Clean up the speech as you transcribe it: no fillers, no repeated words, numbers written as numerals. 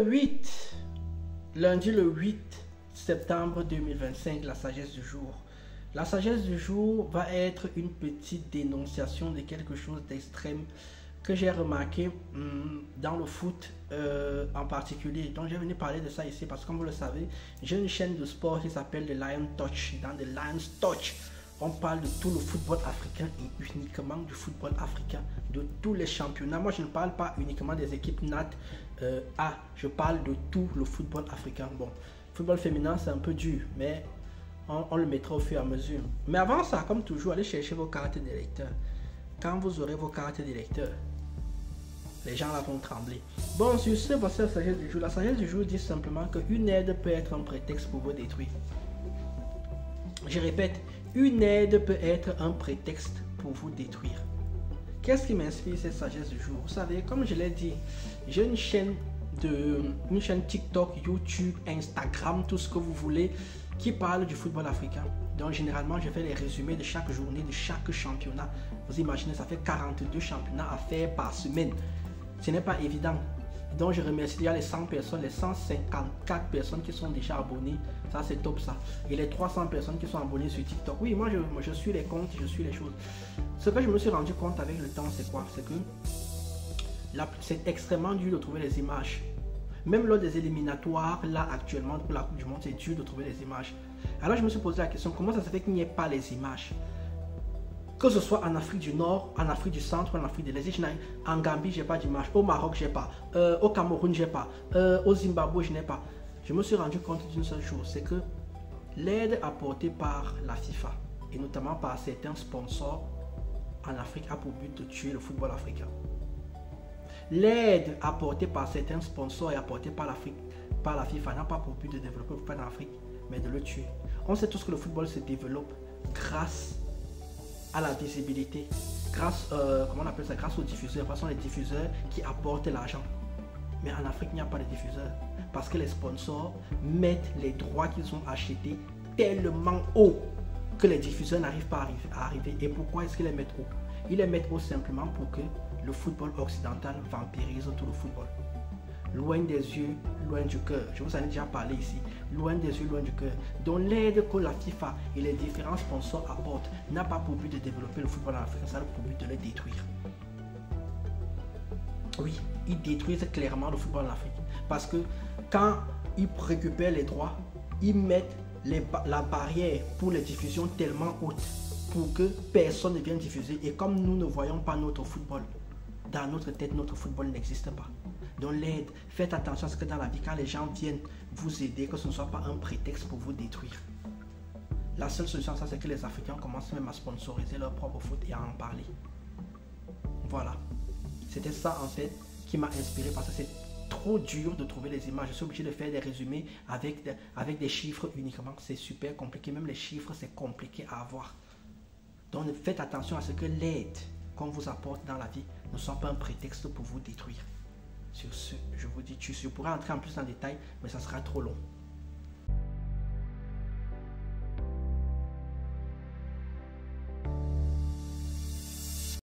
8, lundi le 8 septembre 2025, la sagesse du jour. La sagesse du jour va être une petite dénonciation de quelque chose d'extrême que j'ai remarqué dans le foot en particulier. Donc j'ai venu parler de ça ici parce que comme vous le savez, j'ai une chaîne de sport qui s'appelle The Lion Touch. Dans The Lion's Touch, on parle de tout le football africain et uniquement du football africain, de tous les championnats. Moi je ne parle pas uniquement des équipes NAT A, je parle de tout le football africain. Bon, football féminin c'est un peu dur, mais on le mettra au fur et à mesure. Mais avant ça, comme toujours, allez chercher vos cartes d'électeurs. Quand vous aurez vos cartes d'électeurs, les gens là vont trembler. Bon, sur ce, voici la sagesse du jour. La sagesse du jour dit simplement qu'une aide peut être un prétexte pour vous détruire. Je répète, une aide peut être un prétexte pour vous détruire. Qu'est-ce qui m'inspire cette sagesse du jour? Vous savez, comme je l'ai dit, j'ai une chaîne TikTok, YouTube, Instagram, tout ce que vous voulez, qui parle du football africain. Donc généralement, je fais les résumés de chaque journée, de chaque championnat. Vous imaginez, ça fait 42 championnats à faire par semaine. Ce n'est pas évident. Donc je remercie déjà les 100 personnes, les 154 personnes qui sont déjà abonnées. Ça c'est top ça. Et les 300 personnes qui sont abonnées sur TikTok. Oui, moi je suis les comptes, je suis les choses. Ce que je me suis rendu compte avec le temps, c'est quoi? C'est que c'est extrêmement dur de trouver les images. Même lors des éliminatoires, là actuellement pour la Coupe du Monde, c'est dur de trouver les images. Alors je me suis posé la question, comment ça se fait qu'il n'y ait pas les images? Que ce soit en Afrique du Nord, en Afrique du Centre, en Afrique de l'Est, en Gambie, je n'ai pas d'image. Au Maroc, je n'ai pas. Au Cameroun, je n'ai pas. Au Zimbabwe, je n'ai pas. Je me suis rendu compte d'une seule chose, c'est que l'aide apportée par la FIFA, et notamment par certains sponsors en Afrique, a pour but de tuer le football africain. L'aide apportée par certains sponsors et apportée par la FIFA n'a pas pour but de développer le football en Afrique, mais de le tuer. On sait tous que le football se développe grâce à la visibilité, grâce, comment on appelle ça, grâce aux diffuseurs. Ce sont les diffuseurs qui apportent l'argent. Mais en Afrique, il n'y a pas de diffuseurs parce que les sponsors mettent les droits qu'ils ont achetés tellement haut que les diffuseurs n'arrivent pas à arriver. Et pourquoi est-ce qu'ils les mettent haut? Ils les mettent haut simplement pour que le football occidental vampirise tout le football. Loin des yeux, loin du cœur. Je vous en ai déjà parlé ici. Loin des yeux, loin du cœur. Donc l'aide que la FIFA et les différents sponsors apportent n'a pas pour but de développer le football en Afrique, ça a pour but de le détruire. Oui, ils détruisent clairement le football en Afrique. Parce que quand ils récupèrent les droits, ils mettent la barrière pour les diffusions tellement haute pour que personne ne vienne diffuser. Et comme nous ne voyons pas notre football, dans notre tête, notre football n'existe pas. Donc l'aide, faites attention à ce que dans la vie, quand les gens viennent vous aider, que ce ne soit pas un prétexte pour vous détruire. La seule solution, ça, c'est que les Africains commencent même à sponsoriser leur propre foot et à en parler. Voilà. C'était ça, en fait, qui m'a inspiré parce que c'est trop dur de trouver les images. Je suis obligé de faire des résumés avec des chiffres uniquement. C'est super compliqué. Même les chiffres, c'est compliqué à avoir. Donc faites attention à ce que l'aide qu'on vous apporte dans la vie ne soit pas un prétexte pour vous détruire. Sur ce, je vous dis, je pourrais entrer en plus en détail, mais ça sera trop long.